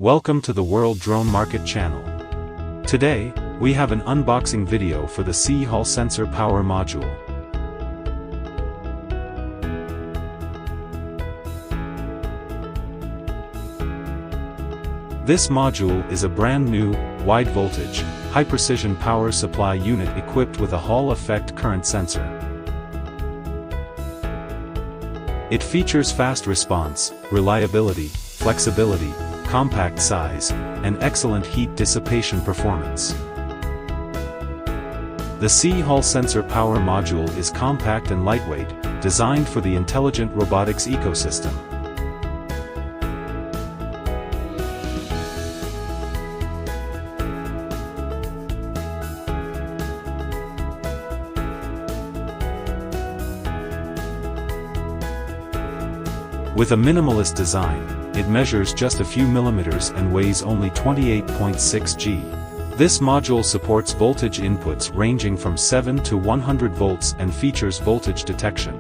Welcome to the World Drone Market channel. Today, we have an unboxing video for the SIYI Hall Sensor Power Module. This module is a brand new, wide-voltage, high-precision power supply unit equipped with a Hall effect current sensor. It features fast response, reliability, flexibility, compact size, and excellent heat dissipation performance. The SIYI Hall Sensor Power Module is compact and lightweight, designed for the intelligent robotics ecosystem. With a minimalist design, it measures just a few millimeters and weighs only 28.6 g. This module supports voltage inputs ranging from 7 to 100 volts and features voltage detection.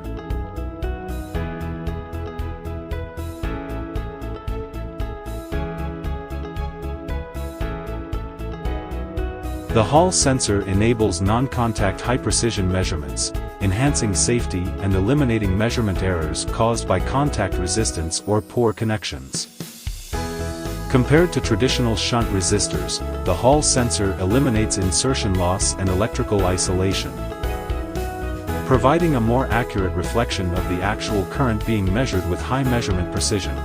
The Hall sensor enables non-contact high-precision measurements, enhancing safety and eliminating measurement errors caused by contact resistance or poor connections. Compared to traditional shunt resistors, the Hall sensor eliminates insertion loss and electrical isolation, providing a more accurate reflection of the actual current being measured with high measurement precision.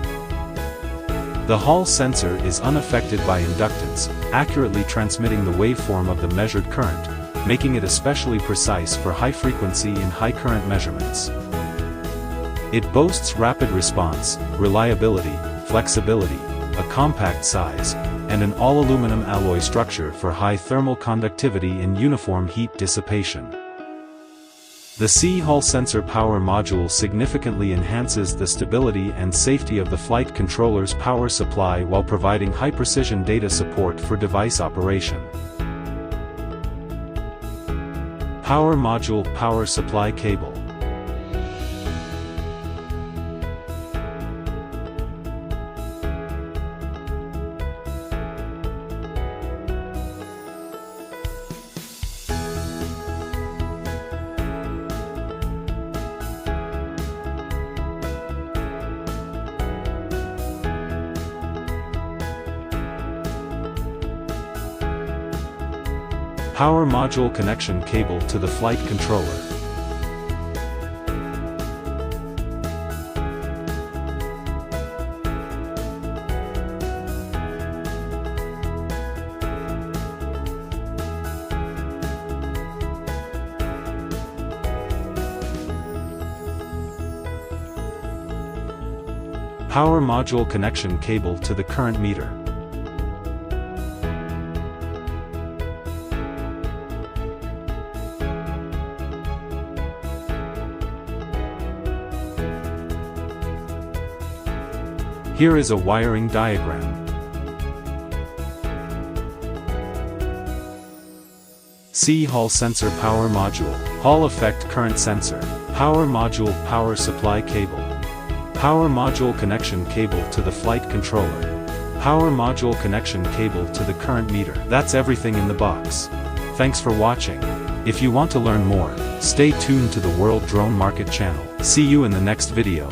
The Hall sensor is unaffected by inductance, accurately transmitting the waveform of the measured current, making it especially precise for high frequency and high current measurements. It boasts rapid response, reliability, flexibility, a compact size, and an all-aluminum alloy structure for high thermal conductivity and uniform heat dissipation. The SIYI Hall Sensor Power Module significantly enhances the stability and safety of the flight controller's power supply while providing high-precision data support for device operation. Power Module Power Supply Cable. Power Module Connection Cable to the Flight Controller. Power Module Connection Cable to the current meter. Here is a wiring diagram. SIYI Hall Sensor Power Module, Hall Effect Current Sensor, Power Module Power Supply Cable, Power Module Connection Cable to the Flight Controller, Power Module Connection Cable to the current meter. That's everything in the box. Thanks for watching. If you want to learn more, stay tuned to the World Drone Market channel. See you in the next video.